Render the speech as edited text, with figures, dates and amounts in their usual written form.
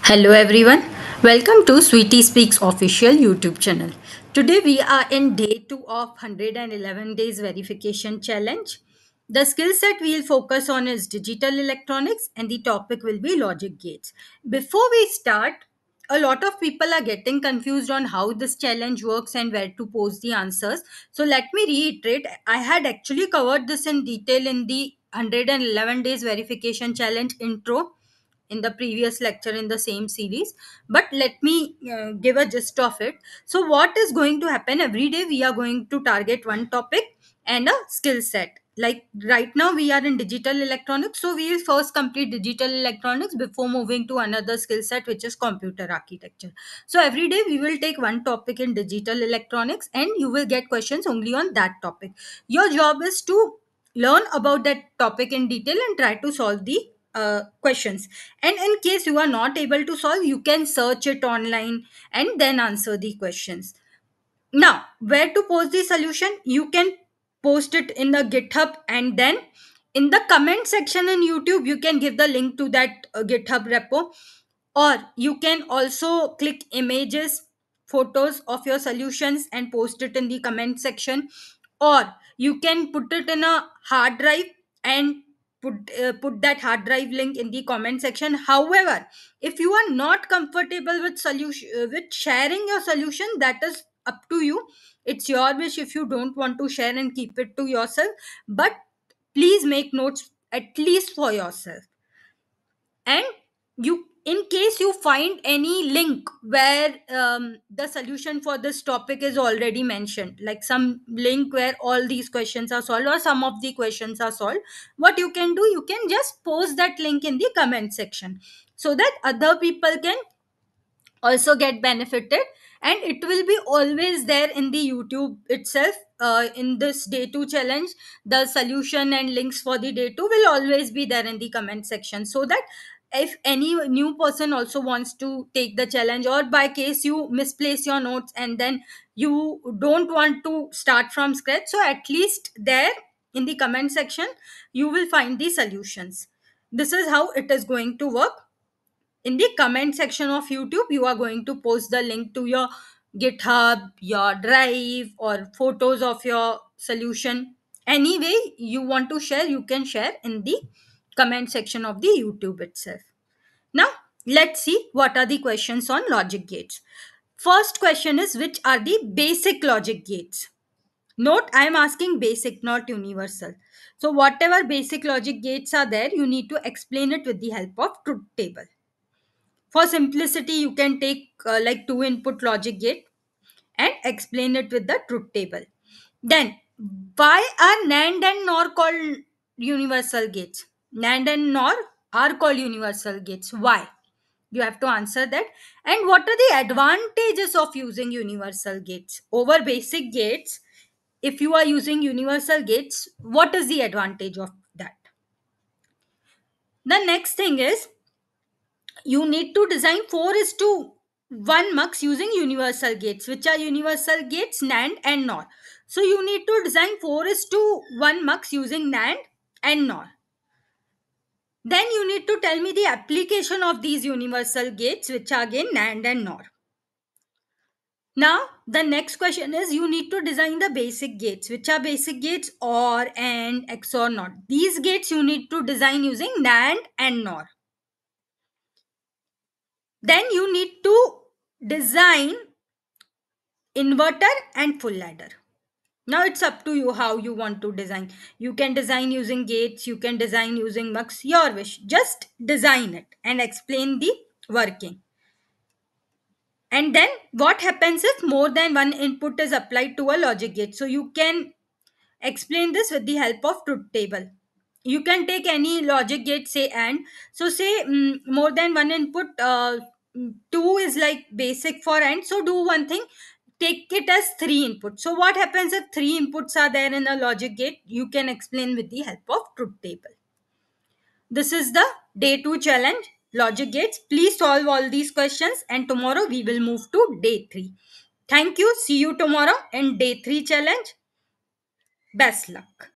Hello everyone, welcome to Sweetie Speaks official YouTube channel. Today we are in day 2 of 111 days verification challenge. The skill set we'll focus on is digital electronics and the topic will be logic gates. Before we start, a lot of people are getting confused on how this challenge works and where to post the answers. So let me reiterate, I had actually covered this in detail in the 111 days verification challenge intro in the previous lecture in the same series, but let me give a gist of it. So what is going to happen every day? We are going to target one topic and a skill set. Like right now we are in digital electronics, so we will first complete digital electronics before moving to another skill set, which is computer architecture. So every day we will take one topic in digital electronics and you will get questions only on that topic. Your job is to learn about that topic in detail and try to solve the questions. And in case you are not able to solve, you can search it online and then answer the questions. Now, where to post the solution? You can post it in the GitHub, and then in the comment section in YouTube, you can give the link to that GitHub repo, or you can also click images, photos of your solutions and post it in the comment section, or you can put it in a hard drive and put that hard drive link in the comment section. However, if you are not comfortable with solution with sharing your solution, that is up to you. It's your wish if you don't want to share and keep it to yourself, but please make notes at least for yourself. And you, in case you find any link where the solution for this topic is already mentioned, like some link where all these questions are solved or some of the questions are solved, what you can do, you can just post that link in the comment section so that other people can also get benefited, and it will be always there in the YouTube itself. In this day 2 challenge, the solution and links for the day 2 will always be there in the comment section, so that if any new person also wants to take the challenge, or by case you misplace your notes and then you don't want to start from scratch, so at least there in the comment section you will find the solutions. This is how it is going to work. In the comment section of YouTube, you are going to post the link to your GitHub, your drive, or photos of your solution. Any way you want to share, you can share in the comment section of the YouTube itself. Now, let's see what are the questions on logic gates. First question is, which are the basic logic gates? Note, I am asking basic, not universal. So, whatever basic logic gates are there, you need to explain it with the help of truth table. For simplicity, you can take like two input logic gate and explain it with the truth table. Then, why are NAND and NOR called universal gates? NAND and NOR are called universal gates. Why? You have to answer that. And what are the advantages of using universal gates over basic gates? If you are using universal gates, what is the advantage of that? The next thing is, you need to design 4 is to 1 mux using universal gates. Which are universal gates? NAND and NOR. So you need to design 4 is to 1 mux using NAND and NOR. Then you need to tell me the application of these universal gates, which are again NAND and NOR. Now, the next question is, you need to design the basic gates. Which are basic gates? OR, AND, XOR, NOT. These gates you need to design using NAND and NOR. Then you need to design inverter and full ladder. Now it's up to you how you want to design. You can design using gates, you can design using mux, your wish. Just design it and explain the working. And then what happens if more than one input is applied to a logic gate? So you can explain this with the help of truth table. You can take any logic gate, say AND. So say more than one input, 2 is like basic for AND. So do one thing, take it as 3 inputs. So what happens if 3 inputs are there in a logic gate? You can explain with the help of truth table. This is the day 2 challenge, logic gates. Please solve all these questions and tomorrow we will move to day 3. Thank you. See you tomorrow in day 3 challenge. Best luck.